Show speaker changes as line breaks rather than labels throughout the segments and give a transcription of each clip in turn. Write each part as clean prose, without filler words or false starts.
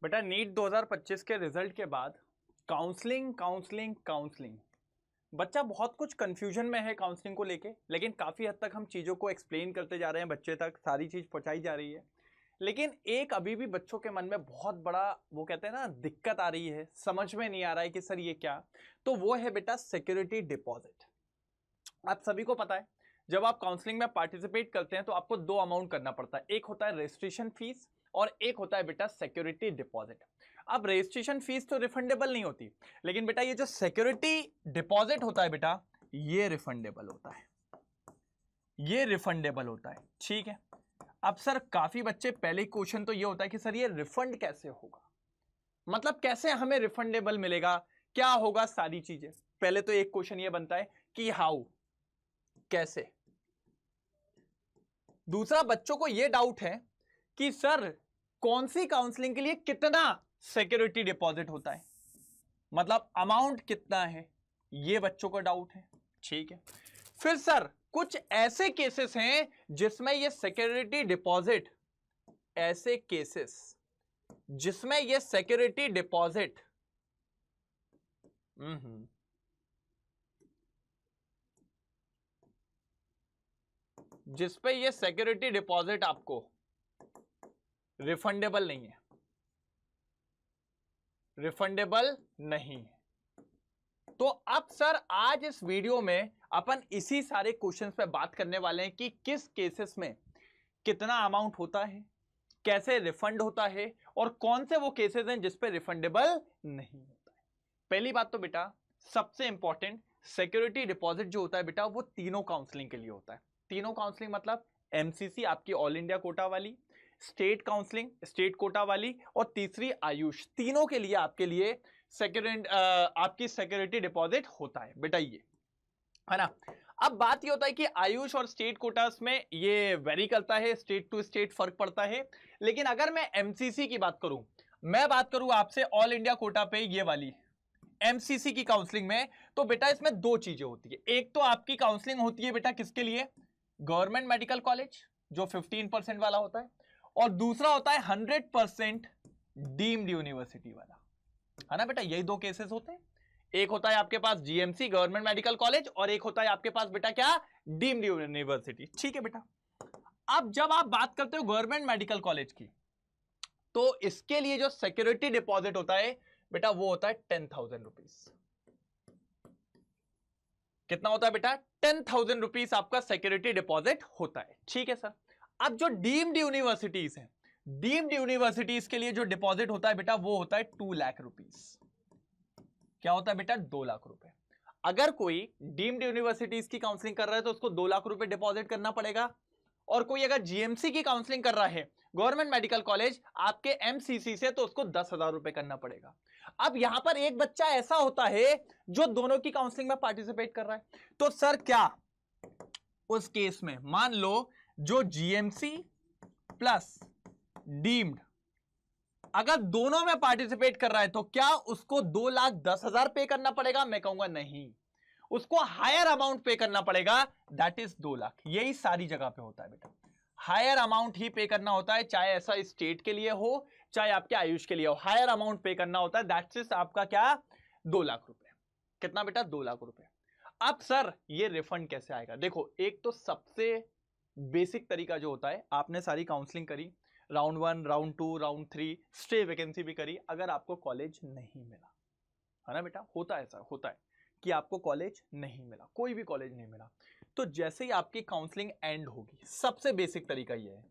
बेटा नीट 2025 के रिजल्ट के बाद काउंसलिंग काउंसलिंग काउंसलिंग, बच्चा बहुत कुछ कंफ्यूजन में है काउंसलिंग को लेके। लेकिन काफ़ी हद तक हम चीज़ों को एक्सप्लेन करते जा रहे हैं, बच्चे तक सारी चीज़ पहुंचाई जा रही है। लेकिन एक अभी भी बच्चों के मन में बहुत बड़ा वो कहते हैं ना दिक्कत आ रही है, समझ में नहीं आ रहा है कि सर ये क्या। तो वो है बेटा सिक्योरिटी डिपॉजिट। आप सभी को पता है जब आप काउंसलिंग में पार्टिसिपेट करते हैं तो आपको दो अमाउंट करना पड़ता है, एक होता है रजिस्ट्रेशन फीस और एक होता है बेटा सिक्योरिटी डिपॉजिट। अब रजिस्ट्रेशन फीस तो रिफंडेबल नहीं होती, लेकिन बेटा ये जो सिक्योरिटी डिपॉजिट होता है बेटा ये रिफंडेबल होता है, ये रिफंडेबल होता है। ठीक है। अब सर काफी बच्चे पहले क्वेश्चन तो ये होता है कि सर ये रिफंड कैसे होगा, मतलब कैसे हमें रिफंडेबल मिलेगा, क्या होगा सारी चीजें। पहले तो एक क्वेश्चन ये बनता है कि हाउ, कैसे। दूसरा बच्चों को यह डाउट है कि सर कौन सी काउंसलिंग के लिए कितना सिक्योरिटी डिपॉजिट होता है, मतलब अमाउंट कितना है, यह बच्चों को डाउट है। ठीक है। फिर सर कुछ ऐसे केसेस हैं जिसमें यह सिक्योरिटी डिपॉजिट, ऐसे केसेस जिसमें यह सिक्योरिटी डिपॉजिट जिसपे ये सिक्योरिटी डिपॉजिट आपको रिफंडेबल नहीं है, रिफंडेबल नहीं है। तो अब सर आज इस वीडियो में अपन इसी सारे क्वेश्चंस पे बात करने वाले हैं कि किस केसेस में कितना अमाउंट होता है, कैसे रिफंड होता है और कौन से वो केसेस हैं जिस पे रिफंडेबल नहीं होता है। पहली बात तो बेटा सबसे इंपॉर्टेंट, सिक्योरिटी डिपॉजिट जो होता है बेटा वो तीनों काउंसलिंग के लिए होता है। तीनों काउंसलिंग मतलब एमसीसी आपकी ऑल इंडिया कोटा वाली, स्टेट काउंसलिंग स्टेट कोटा वाली और तीसरी आयुष, तीनों के लिए आपके लिए आपकी सिक्योरिटी डिपॉजिट होता है बेटा, ये है ना। अब बात ये होता है कि आयुष और स्टेट कोटास में ये वेरी करता है, स्टेट टू स्टेट फर्क पड़ता है। लेकिन अगर मैं एमसीसी की बात करूं, मैं बात करूं आपसे ऑल इंडिया कोटा पे ये वाली एमसीसी की काउंसलिंग में, तो बेटा इसमें दो चीजें होती है। एक तो आपकी काउंसलिंग होती है बेटा किसके लिए, गवर्नमेंट मेडिकल कॉलेज जो 15% वाला होता है, और दूसरा होता है 100% डीम्ड यूनिवर्सिटी वाला, है ना बेटा। यही दो केसेस होते हैं, एक होता है आपके पास जीएमसी गवर्नमेंट मेडिकल कॉलेज और एक होता है आपके पास बेटा क्या, डीम्ड यूनिवर्सिटी। ठीक है बेटा। अब जब आप बात करते हो गवर्नमेंट मेडिकल कॉलेज की, तो इसके लिए जो सिक्योरिटी डिपॉजिट होता है बेटा वो होता है 10,000 रुपीज। कितना होता है बेटा, 10,000 रुपीज आपका सिक्योरिटी डिपॉजिट होता है। ठीक है सर। अब जो डीम्ड यूनिवर्सिटीज है, डीम्ड यूनिवर्सिटीज के लिए जो डिपॉजिट होता है बेटा वो होता है 2 लाख रुपीज। क्या होता है बेटा, 2 लाख रुपए। अगर कोई डीम्ड यूनिवर्सिटीज की काउंसलिंग कर रहा है तो उसको 2 लाख रुपए डिपॉजिट करना पड़ेगा, और कोई अगर जीएमसी की काउंसलिंग कर रहा है गवर्नमेंट मेडिकल कॉलेज आपके एमसीसी से, तो उसको 10,000 रुपए करना पड़ेगा। अब यहां पर एक बच्चा ऐसा होता है जो दोनों की काउंसलिंग में पार्टिसिपेट कर रहा है, तो सर क्या उस केस में मान लो जो जीएमसी प्लस डीम्ड अगर दोनों में पार्टिसिपेट कर रहा है तो क्या उसको 2,10,000 पे करना पड़ेगा, मैं कहूंगा नहीं, उसको हायर अमाउंट पे करना पड़ेगा, दैट इज 2 लाख। यही सारी जगह पे होता है बेटा, हायर अमाउंट ही पे करना होता है, चाहे ऐसा स्टेट के लिए हो चाहे आपके आयुष के लिए हो, हायर अमाउंट पे करना होता है। दैट इज आपका क्या, 2 लाख रुपए। कितना बेटा, 2 लाख रुपए। अब सर ये रिफंड कैसे आएगा, देखो एक तो सबसे बेसिक तरीका जो होता है, आपने सारी काउंसलिंग करी, round 1 round 2 round 3 stay vacancy भी करी, अगर आपको कॉलेज नहीं मिला, है ना बेटा, होता है ऐसा, होता है कि आपको कॉलेज नहीं मिला, कोई भी कॉलेज नहीं मिला, तो जैसे ही आपकी काउंसलिंग एंड होगी, सबसे बेसिक तरीका यह है,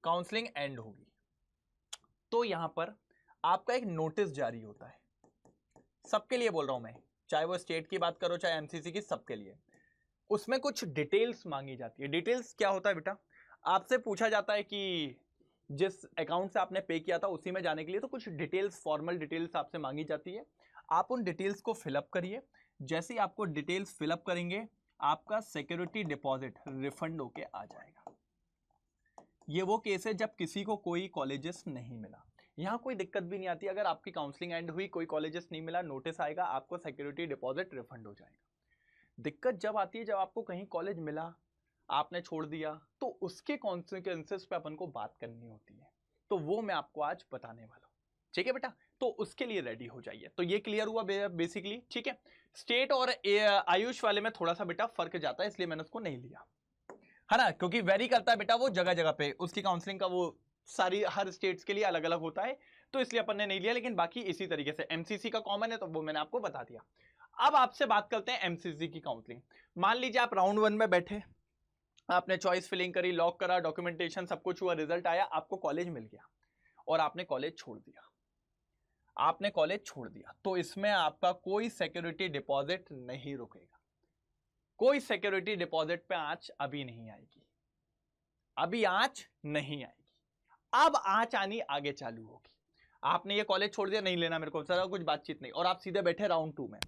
काउंसलिंग एंड होगी तो यहां पर आपका एक नोटिस जारी होता है, सबके लिए बोल रहा हूं मैं, चाहे वो स्टेट की बात करो चाहे एमसीसी की, सबके लिए। उसमें कुछ डिटेल्स मांगी जाती है। डिटेल्स क्या होता है बेटा, आपसे पूछा जाता है कि जिस अकाउंट से आपने पे किया था उसी में जाने के लिए, तो कुछ डिटेल्स, फॉर्मल डिटेल्स आपसे मांगी जाती है, आप उन डिटेल्स को फिलअप करिए। जैसे ही आपको डिटेल्स फिलअप करेंगे आपका सिक्योरिटी डिपॉजिट रिफंड होके आ जाएगा। ये वो केस है जब किसी को कोई कॉलेजेस नहीं मिला, यहां कोई दिक्कत भी नहीं आती, अगर आपकी काउंसलिंग एंड हुई कोई कॉलेजेस नहीं मिला, नोटिस आएगा, आपको सिक्योरिटी डिपॉजिट रिफंड हो जाएगा। दिक्कत जब आती है जब आपको कहीं कॉलेज मिला आपने छोड़ दिया, तो उसके कॉन्सिक्वेंसेस पे अपन को बात करनी होती है तो वो मैं आपको आज बताने वाला हूं। ठीक है बेटा, तो उसके लिए रेडी हो जाइए। तो ये क्लियर हुआ बेसिकली। ठीक है, स्टेट और आयुष वाले में थोड़ा सा बेटा फर्क जाता है, इसलिए मैंने उसको नहीं लिया, है ना, क्योंकि वेरी करता है बेटा वो जगह जगह पे, उसकी काउंसलिंग का वो सारी हर स्टेट्स के लिए अलग अलग होता है, तो इसलिए अपन ने नहीं लिया। लेकिन बाकी इसी तरीके से एमसीसी का कॉमन है, तो वो मैंने आपको बता दिया। अब आपसे बात करते हैं एमसीसी की काउंसलिंग। मान लीजिए आप राउंड 1 में बैठे, आपने चॉइस फिलिंग करी, लॉक करा, डॉक्यूमेंटेशन सब कुछ हुआ, रिजल्ट आया, आपको कॉलेज मिल गया और आपने कॉलेज छोड़ दिया। आपने कॉलेज छोड़ दिया तो इसमें आपका कोई सिक्योरिटी डिपॉजिट नहीं रुकेगा, कोई सिक्योरिटी डिपॉजिट पे आंच अभी नहीं आएगी, अभी आंच नहीं आएगी। अब आंच आनी आगे चालू होगी। आपने ये कॉलेज छोड़ दिया, नहीं लेना मेरे को, सारा कुछ बातचीत नहीं, और आप सीधे बैठे राउंड 2 में,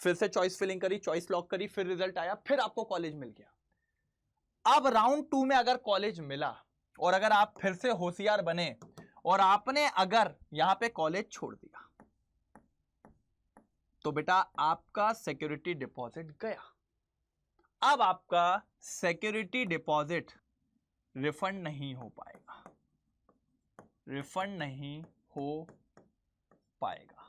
फिर से चॉइस फिलिंग करी, चॉइस लॉक करी, फिर रिजल्ट आया, फिर आपको कॉलेज मिल गया। अब राउंड 2 में अगर कॉलेज मिला और अगर आप फिर से होशियार बने और आपने अगर यहां पे कॉलेज छोड़ दिया, तो बेटा आपका सिक्योरिटी डिपॉजिट गया। अब आपका सिक्योरिटी डिपॉजिट रिफंड नहीं हो पाएगा, रिफंड नहीं हो पाएगा।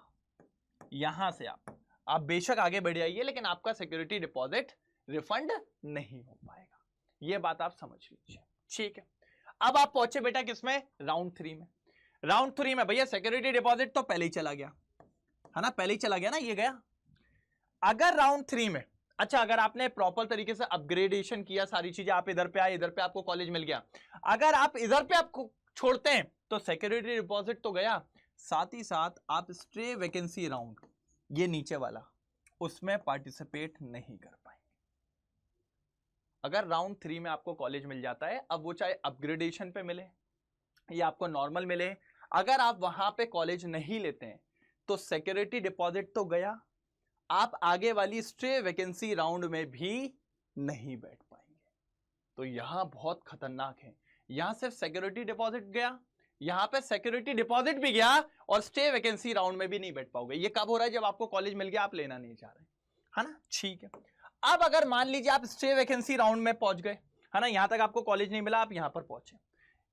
यहां से आप बेशक आगे बढ़ जाइए, लेकिन आपका सिक्योरिटी डिपॉजिट रिफंड नहीं हो पाएगा। यह बात आप समझ लीजिए। ठीक है, अब आप पहुंचे बेटा किसमें, राउंड 3 में। राउंड 3 में भैया सिक्योरिटी डिपॉजिट तो पहले ही चला गया, है ना, पहले ही चला गया ना, ये गया। अगर राउंड 3 में, अच्छा अगर आपने प्रॉपर तरीके से अपग्रेडेशन किया, सारी चीजें, आप इधर पे आए, इधर पे आपको कॉलेज मिल गया, अगर आप इधर पे आपको छोड़ते हैं तो सिक्योरिटी डिपॉजिट तो गया, साथ ही साथ आप स्टे वैकेंसी राउंड, ये नीचे वाला, उसमें पार्टिसिपेट नहीं कर पाएंगे। अगर राउंड 3 में आपको कॉलेज मिल जाता है, अब वो चाहे अपग्रेडेशन पे मिले या आपको नॉर्मल मिले, अगर आप वहां पे कॉलेज नहीं लेते हैं तो सिक्योरिटी डिपॉजिट तो गया, आप आगे वाली स्टे वैकेंसी राउंड में भी नहीं बैठ पाएंगे। तो यहां बहुत खतरनाक है, यहां सिर्फ सिक्योरिटी डिपॉजिट गया, यहां पे सिक्योरिटी डिपॉजिट भी गया और स्टे वैकेंसी राउंड में भी नहीं बैठ पाओगे। ये कब हो रहा है, जब आपको कॉलेज मिल गया, आप लेना नहीं चाह रहे, है ना। ठीक है, अब अगर मान लीजिए आप स्टे वैकेंसी राउंड में पहुंच गए, है ना, यहां तक आपको कॉलेज नहीं मिला, आप यहां पर पहुंचे,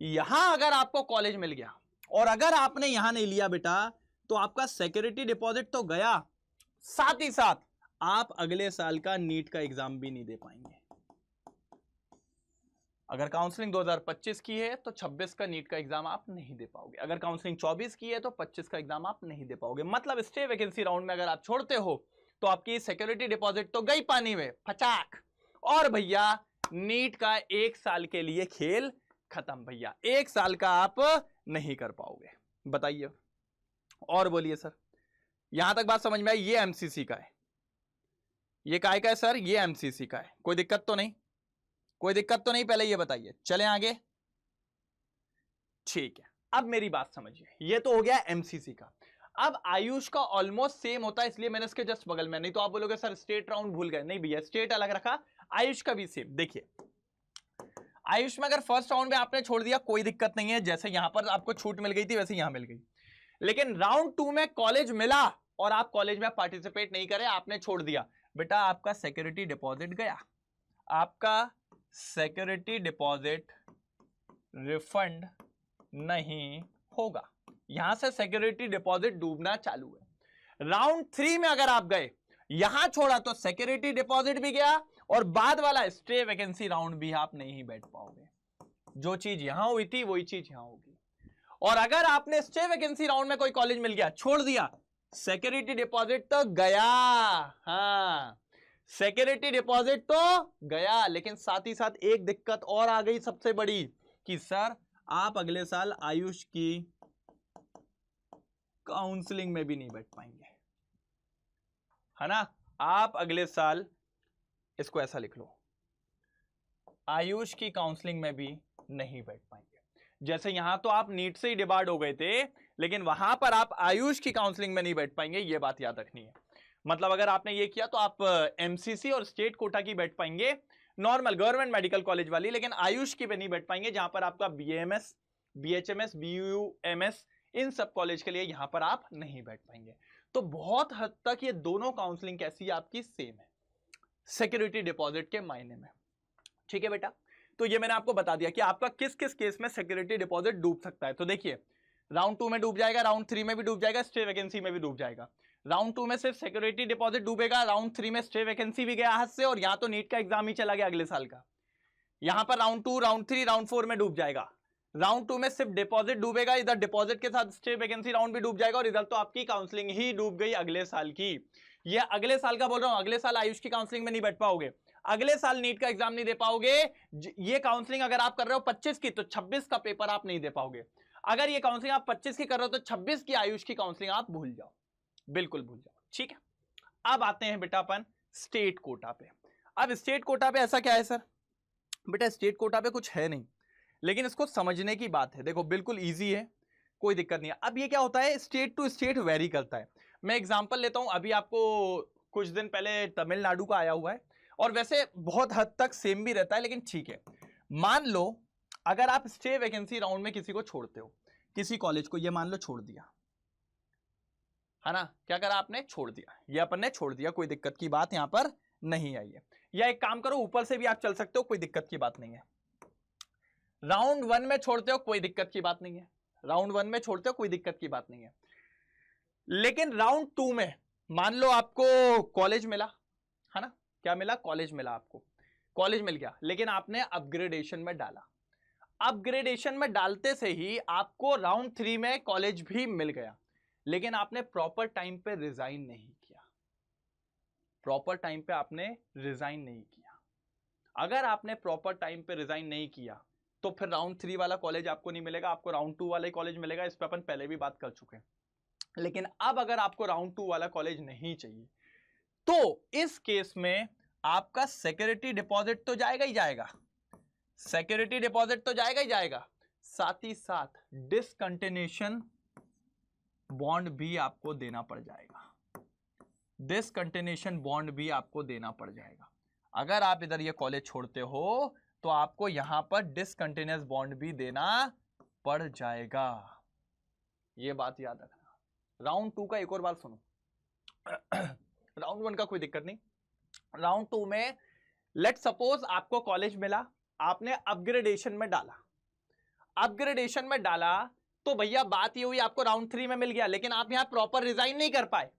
यहां अगर आपको कॉलेज मिल गया और अगर आपने यहां नहीं लिया बेटा, तो आपका सिक्योरिटी डिपॉजिट तो गया, साथ ही साथ आप अगले साल का नीट का एग्जाम भी नहीं दे पाएंगे। अगर काउंसलिंग 2025 की है तो 26 का नीट का एग्जाम आप नहीं दे पाओगे, अगर काउंसलिंग 24 की है तो 25 का एग्जाम आप नहीं दे पाओगे। मतलब स्टे वैकेंसी राउंड में अगर आप छोड़ते हो तो आपकी सिक्योरिटी डिपॉजिट तो गई पानी में, फचाक, और भैया नीट का 1 साल के लिए खेल खत्म। भैया 1 साल का आप नहीं कर पाओगे। बताइए, और बोलिए सर, यहां तक बात समझ में आई? ये एमसीसी का है, ये काय का है सर? ये एमसीसी का है। कोई दिक्कत तो नहीं, कोई दिक्कत तो नहीं, पहले ये बताइए, चलें आगे। ठीक है, अब मेरी बात समझिए, ये तो हो गया एमसीसी का। अब आयुष का ऑलमोस्ट सेम होता है, इसलिए मैंने इसके जस्ट बगल में, नहीं तो आप बोलोगे सर स्टेट राउंड भूल गए, नहीं भैया स्टेट अलग रखा, आयुष का भी सेम। देखिए आयुष में अगर फर्स्ट राउंड में आपने छोड़ दिया कोई दिक्कत नहीं है, जैसे यहां पर आपको छूट मिल गई थी वैसे यहां मिल गई, लेकिन राउंड 2 में कॉलेज मिला और आप कॉलेज में पार्टिसिपेट नहीं करे, आपने छोड़ दिया, बेटा आपका सिक्योरिटी डिपॉजिट गया, आपका सिक्योरिटी डिपॉजिट रिफंड नहीं होगा। यहां से सिक्योरिटी डिपॉजिट डूबना चालू है। राउंड 3 में अगर आप गए, यहां छोड़ा तो सिक्योरिटी डिपॉजिट भी गया और बाद वाला स्टे वैकेंसी राउंड भी आप नहीं बैठ पाओगे। जो चीज यहां हुई थी वही चीज यहां होगी। और अगर आपने स्टे वैकेंसी राउंड में कोई कॉलेज मिल गया, छोड़ दिया, सिक्योरिटी डिपॉजिट तो गया, हाँ सिक्योरिटी डिपॉजिट तो गया, लेकिन साथ ही साथ एक दिक्कत और आ गई सबसे बड़ी, कि सर आप अगले साल आयुष की काउंसलिंग में भी नहीं बैठ पाएंगे, है ना। आप अगले साल, इसको ऐसा लिख लो, आयुष की काउंसलिंग में भी नहीं बैठ पाएंगे। जैसे यहां तो आप नीट से ही डिबार्ड हो गए थे, लेकिन वहां पर आप आयुष की काउंसलिंग में नहीं बैठ पाएंगे, ये बात याद रखनी है। मतलब अगर आपने ये किया तो आप एमसीसी और स्टेट कोटा की बैठ पाएंगे, नॉर्मल गवर्नमेंट मेडिकल कॉलेज वाली, लेकिन आयुष की पे नहीं बैठ पाएंगे, जहां पर आपका बीएमएस, बीएचएमएस, बीयूएमएस, इन सब कॉलेज के लिए यहां पर आप नहीं बैठ पाएंगे। तो बहुत हद तक ये दोनों काउंसलिंग कैसी है आपकी, सेम है सिक्योरिटी डिपॉजिट के मायने में। ठीक है बेटा, तो ये मैंने आपको बता दिया कि आपका किस किस केस में सिक्योरिटी डिपॉजिट डूब सकता है। तो देखिए राउंड 2 में डूब जाएगा, राउंड 3 में भी डूब जाएगा, स्टे वैकेंसी में भी डूब जाएगा। राउंड 2 में सिर्फ सिक्योरिटी डिपॉजिट डूबेगा, राउंड 3 में स्टे वैकेंसी भी गया हाथ से, और यहां तो नीट का एग्जाम ही चला गया अगले साल का। यहां पर राउंड 2, राउंड 3, राउंड 4 में डूब जाएगा। राउंड 2 में सिर्फ डिपॉजिट डूबेगा, इधर डिपॉजिट के साथ स्टे वैकेंसी राउंड भी डूब जाएगा, और इधर तो आपकी काउंसलिंग ही डूब गई अगले साल की। ये अगले साल का बोल रहा हूं, अगले साल आयुष की काउंसलिंग में नहीं बैठ पाओगे, अगले साल नीट का एग्जाम नहीं दे पाओगे। ये काउंसलिंग अगर आप कर रहे हो 25 की, तो 26 का पेपर आप नहीं दे पाओगे। अगर ये काउंसलिंग आप 25 की कर रहे हो तो 26 की आयुष की काउंसलिंग आप भूल जाओ, बिल्कुल भूल जाओ। ठीक है, अब आते हैं बेटा अपन स्टेट कोटा पे। अब स्टेट कोटा पे ऐसा क्या है सर? बेटा स्टेट कोटा पे कुछ है नहीं, लेकिन इसको समझने की बात है। देखो बिल्कुल इजी है, कोई दिक्कत नहीं है। अब ये क्या होता है, स्टेट टू स्टेट वेरी करता है। मैं एग्जांपल लेता हूं, अभी आपको कुछ दिन पहले तमिलनाडु का आया हुआ है, और वैसे बहुत हद तक सेम भी रहता है, लेकिन ठीक है। मान लो अगर आप स्टे वैकेंसी राउंड में किसी को छोड़ते हो, किसी कॉलेज को, ये मान लो छोड़ दिया है ना, क्या करा आपने? छोड़ दिया, ये अपन ने छोड़ दिया, कोई दिक्कत की बात यहां पर नहीं आई है। या एक काम करो, ऊपर से भी आप चल सकते हो, कोई दिक्कत की बात नहीं है। राउंड 1 में छोड़ते हो, कोई दिक्कत की बात नहीं है। राउंड 1 में छोड़ते हो, कोई दिक्कत की बात नहीं है। लेकिन राउंड 2 में मान लो आपको कॉलेज मिला, है ना, क्या मिला? कॉलेज मिला आपको, कॉलेज मिल गया, लेकिन आपने अपग्रेडेशन में डाला। अपग्रेडेशन में डालते से ही आपको राउंड 3 में कॉलेज भी मिल गया, लेकिन आपने प्रॉपर टाइम पे रिजाइन नहीं किया। प्रॉपर टाइम पे आपने रिजाइन नहीं किया। अगर आपने प्रॉपर टाइम पे रिजाइन नहीं किया तो फिर राउंड 3 वाला कॉलेज आपको नहीं मिलेगा, आपको राउंड 2 वाला कॉलेज मिलेगा। इस पे अपन पहले भी बात कर चुके हैं। लेकिन अब अगर आपको राउंड 2 वाला कॉलेज नहीं चाहिए, तो इस केस में आपका सिक्योरिटी डिपॉजिट तो जाएगा ही जाएगा, सिक्योरिटी डिपॉजिट तो जाएगा ही जाएगा, साथ ही साथ डिसकंटिन्यूएशन बॉन्ड भी आपको देना पड़ जाएगा। डिसकंटिन्यूएशन बॉन्ड भी आपको देना पड़ जाएगा। अगर आप इधर ये कॉलेज छोड़ते हो तो आपको यहां पर डिसकंटिन्यूअस बॉन्ड भी देना पड़ जाएगा, ये बात याद रखना। राउंड 2 का एक और बार सुनो। राउंड 1 का कोई दिक्कत नहीं, राउंड 2 में लेट सपोज आपको कॉलेज मिला, आपने अपग्रेडेशन में डाला। अपग्रेडेशन में डाला तो भैया बात ये हुई, आपको राउंड 3 में मिल गया, लेकिन आप यहां प्रॉपर रिजाइन नहीं कर पाए।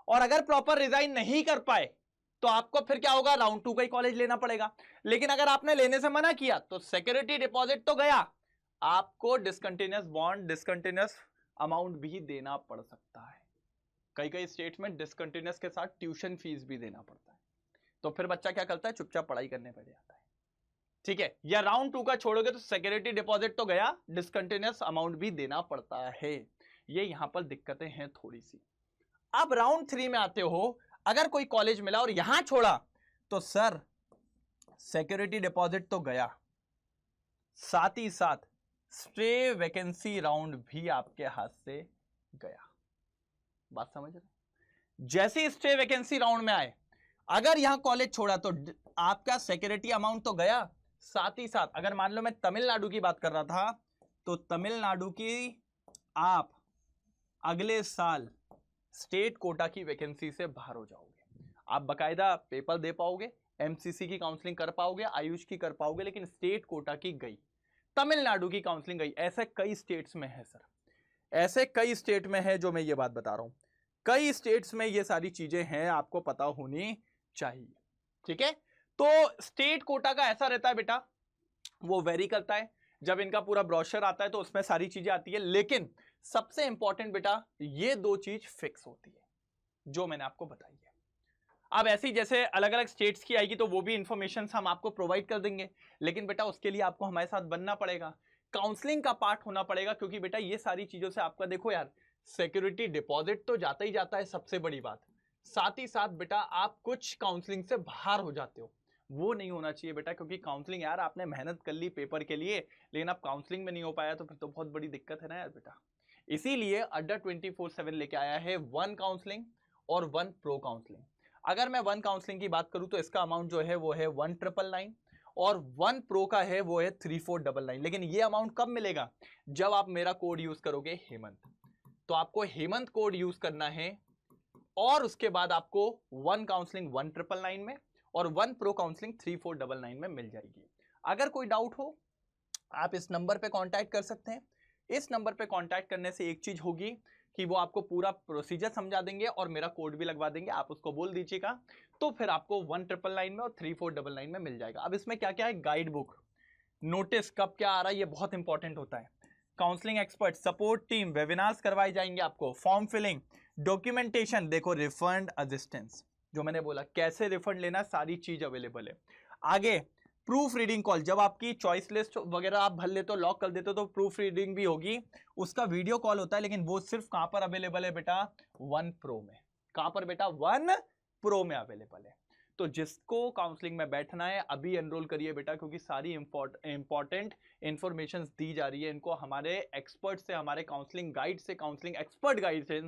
और अगर प्रॉपर रिजाइन नहीं कर पाए तो आपको फिर क्या होगा? राउंड 2 का ही कॉलेज लेना पड़ेगा। लेकिन अगर आपने लेने से मना किया तो सिक्योरिटी डिपॉजिट तो गया, आपको डिसकंटिन्यूअस बॉन्ड, डिसकंटिन्यूअस अमाउंट भी देना पड़ सकता है। कई कई स्टेट में डिसकंटिन्यूअस के साथ ट्यूशन फीस भी देना पड़ता है। तो फिर बच्चा क्या करता है? चुपचाप पढ़ाई करने पड़ जाता है। ठीक है, या राउंड 2 का छोड़ोगे तो सिक्योरिटी डिपॉजिट तो गया, डिसकंटिन्यूअस अमाउंट भी देना पड़ता है। ये यहां पर दिक्कतें हैं थोड़ी सी। अब राउंड 3 में आते हो, अगर कोई कॉलेज मिला और यहां छोड़ा तो सर सिक्योरिटी डिपॉजिट तो गया, साथ ही साथ स्टे वैकेंसी राउंड भी आपके हाथ से गया। बात समझ रहे? जैसे स्टे वैकेंसी राउंड में आए, अगर यहां कॉलेज छोड़ा तो आपका सिक्योरिटी अमाउंट तो गया, साथ ही साथ अगर मान लो मैं तमिलनाडु की बात कर रहा था तो तमिलनाडु की आप अगले साल स्टेट कोटा की वैकेंसी से बाहर हो जाओगे। आप बकायदा पेपर दे पाओगे, एमसीसी की काउंसलिंग कर पाओगे, आयुष की कर पाओगे, लेकिन स्टेट कोटा की गई, तमिलनाडु की काउंसलिंग गई। ऐसे कई स्टेट्स में है सर, ऐसे कई स्टेट में है जो मैं ये बात बता रहा हूं, कई स्टेट्स में ये सारी चीजें हैं, आपको पता होनी चाहिए। ठीक है, तो स्टेट कोटा का ऐसा रहता है बेटा, वो वेरी करता है। जब इनका पूरा ब्रोशर आता है तो उसमें सारी चीजें आती है, लेकिन सबसे इंपॉर्टेंट बेटा ये दो चीज फिक्स होती है जो मैंने आपको बताई है। अब ऐसी जैसे अलग अलग स्टेट्स की आएगी तो वो भी इंफॉर्मेशन हम आपको प्रोवाइड कर देंगे, लेकिन बेटा उसके लिए आपको हमारे साथ बनना पड़ेगा, काउंसलिंग का पार्ट होना पड़ेगा, क्योंकि बेटा ये सारी चीजों से आपका देखो यार सिक्योरिटी डिपॉजिट तो जाता ही जाता है, सबसे बड़ी बात, साथ ही साथ बेटा आप कुछ काउंसलिंग से बाहर हो जाते हो, वो नहीं होना चाहिए बेटा। क्योंकि काउंसलिंग यार आपने मेहनत कर ली पेपर के लिए, लेकिन आप काउंसलिंग में नहीं हो पाया तो फिर तो बहुत बड़ी दिक्कत है ना यार बेटा। इसीलिए अड्डा 24/7 लेके आया है 1 काउंसलिंग और 1 प्रो काउंसलिंग। अगर मैं 1 काउंसलिंग की बात करूं तो इसका अमाउंट जो है वो है 1999 और 1 प्रो का है वो है 3499। लेकिन ये अमाउंट कब मिलेगा? जब आप मेरा कोड यूज करोगे हेमंत। तो आपको हेमंत कोड यूज करना है और उसके बाद आपको 1 काउंसलिंग 1999 में और 1 प्रो काउंसलिंग 3499 में मिल जाएगी। अगर कोई डाउट हो आप इस नंबर पे कांटेक्ट कर सकते हैं। इस नंबर पे कांटेक्ट करने से एक चीज होगी कि वो आपको पूरा प्रोसीजर समझा देंगे और मेरा कोड भी लगवा देंगे। आप उसको बोल दीजिएगा तो फिर आपको 1999 में और 3499 में मिल जाएगा। अब इसमें क्या क्या है, गाइड बुक, नोटिस कब क्या आ रहा है ये बहुत इंपॉर्टेंट होता है, counselling expert, support team, webinars करवाए जाएंगे आपको, फॉर्म फिलिंग, डॉक्यूमेंटेशन, देखो रिफंड असिस्टेंस जो मैंने बोला कैसे रिफंड लेना सारी चीज अवेलेबल है। आगे प्रूफ रीडिंग कॉल, जब आपकी चॉइस लिस्ट वगैरह आप भर लेते हो, लॉक कर देते हो तो प्रूफ रीडिंग भी होगी, उसका वीडियो कॉल होता है, लेकिन वो सिर्फ कहां पर अवेलेबल है बेटा, 1 प्रो में। कहां पर बेटा, 1 प्रो में अवेलेबल है। तो जिसको काउंसलिंग में बैठना है अभी एनरोल करिए बेटा, क्योंकि सारी इंपॉर्टेंट इंफॉर्मेशन दी जा रही है इनको हमारे एक्सपर्ट से, हमारे काउंसलिंग गाइड से, काउंसलिंग एक्सपर्ट गाइड से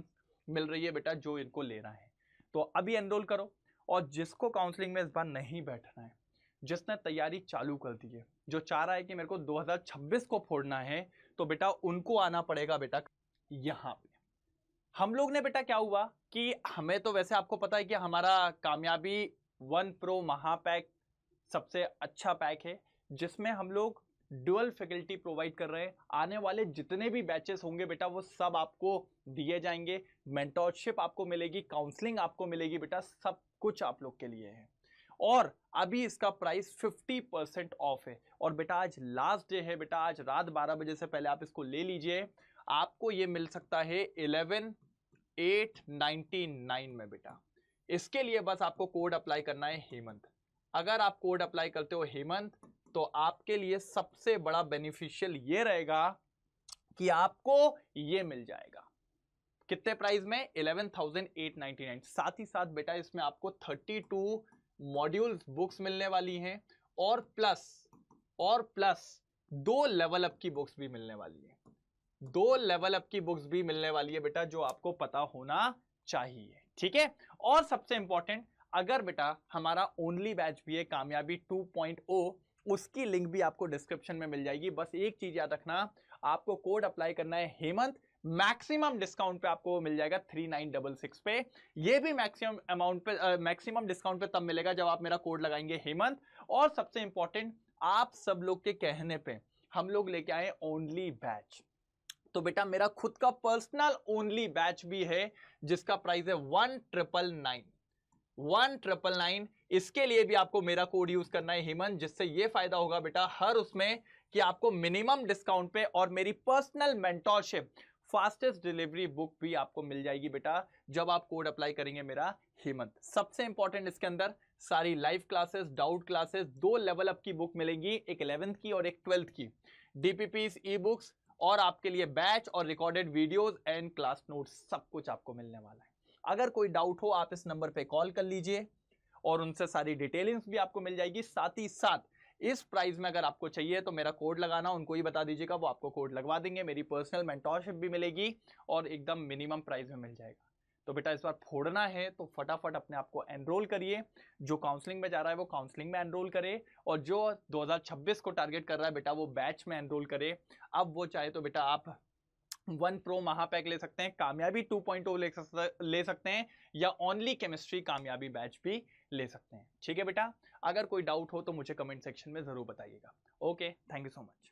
मिल रही है बेटा, जो इनको लेना है। तो अभी एनरोल करो। और जिसको काउंसलिंग में इस बार नहीं बैठना है, जिसने तैयारी चालू कर दी है, जो चाह रहा है कि मेरे को 2026 को फोड़ना है, तो बेटा उनको आना पड़ेगा बेटा यहां पे। हम लोग ने बेटा क्या हुआ कि हमें तो वैसे आपको पता है कि हमारा कामयाबी 1 प्रो महापैक सबसे अच्छा पैक है, जिसमें हम लोग डुअल फैकल्टी प्रोवाइड कर रहे हैं। आने वाले जितने भी बैचेस होंगे बेटा वो सब आपको दिए जाएंगे, मेंटरशिप आपको मिलेगी, काउंसलिंग आपको मिलेगी बेटा, सब कुछ आप लोग के लिए है। और अभी इसका प्राइस 50% ऑफ है। और बेटा आज लास्ट डे है बेटा, आज रात 12 बजे से पहले आप इसको ले लीजिए। आपको ये मिल सकता है 11,899 में बेटा। इसके लिए बस आपको कोड अप्लाई करना है हेमंत। अगर आप कोड अप्लाई करते हो हेमंत तो आपके लिए सबसे बड़ा बेनिफिशियल ये रहेगा कि आपको ये मिल जाएगा कितने प्राइस में, 11,899। साथ ही साथ बेटा इसमें आपको 32 मॉड्यूल्स बुक्स मिलने वाली हैं और प्लस 2 लेवल अप की बुक्स भी मिलने वाली है। 2 लेवल अप की बुक्स भी मिलने वाली है बेटा, जो आपको पता होना चाहिए, ठीक है। और सबसे इंपॉर्टेंट, अगर बेटा हमारा ओनली बैच भी है कामयाबी 2.0, उसकी लिंक भी आपको डिस्क्रिप्शन में मिल जाएगी। बस एक चीज याद रखना, आपको कोड अप्लाई करना है हेमंत, मैक्सिमम डिस्काउंट पे आपको मिल जाएगा 3966 पे। ये भी मैक्सिमम अमाउंट पे, मैक्सिमम डिस्काउंट पे तब मिलेगा जब आप मेरा कोड लगाएंगे हेमंत। और सबसे इंपॉर्टेंट, आप सब लोग के कहने पे हम लोग लेके आए ओनली बैच। तो बेटा मेरा खुद का पर्सनल ओनली बैच भी है जिसका प्राइस है 1999। इसके लिए भी आपको मेरा कोड यूज करना है हेमंत, जिससे ये फायदा होगा बेटा हर उसमें कि आपको मिनिमम डिस्काउंट पे और मेरी personal mentorship, fastest delivery book भी आपको मिल जाएगी बेटा जब आप कोड अप्लाई करेंगे मेरा हेमंत। सबसे इंपॉर्टेंट इसके अंदर सारी live classes, doubt classes, 2 level up की बुक मिलेंगी, एक 11th की और एक 12th की, डीपीपीस, ई बुक्स और आपके लिए बैच और recorded videos and class notes, सब कुछ आपको मिलने वाला है। अगर कोई डाउट हो आप इस नंबर पे कॉल कर लीजिए और उनसे सारी डिटेलिंग्स भी आपको मिल जाएगी। साथ ही साथ इस प्राइस में अगर आपको चाहिए तो मेरा कोड लगाना, उनको ही बता दीजिएगा, वो आपको कोड लगवा देंगे, मेरी पर्सनल मेंटरशिप भी मिलेगी और एकदम मिनिमम प्राइस में मिल जाएगा। तो बेटा इस बार फोड़ना है तो फटाफट अपने आप को एनरोल करिए। जो काउंसलिंग में जा रहा है वो काउंसलिंग में एनरोल करे, और जो 2026 को टारगेट कर रहा है बेटा वो बैच में एनरोल करे। अब वो चाहे तो बेटा आप 1 प्रो महापैक ले सकते हैं, कामयाबी 2.0 ले सकते हैं, या ओनली केमिस्ट्री कामयाबी बैच भी ले सकते हैं। ठीक है बेटा, अगर कोई डाउट हो तो मुझे कमेंट सेक्शन में जरूर बताइएगा। Okay, thank you so much.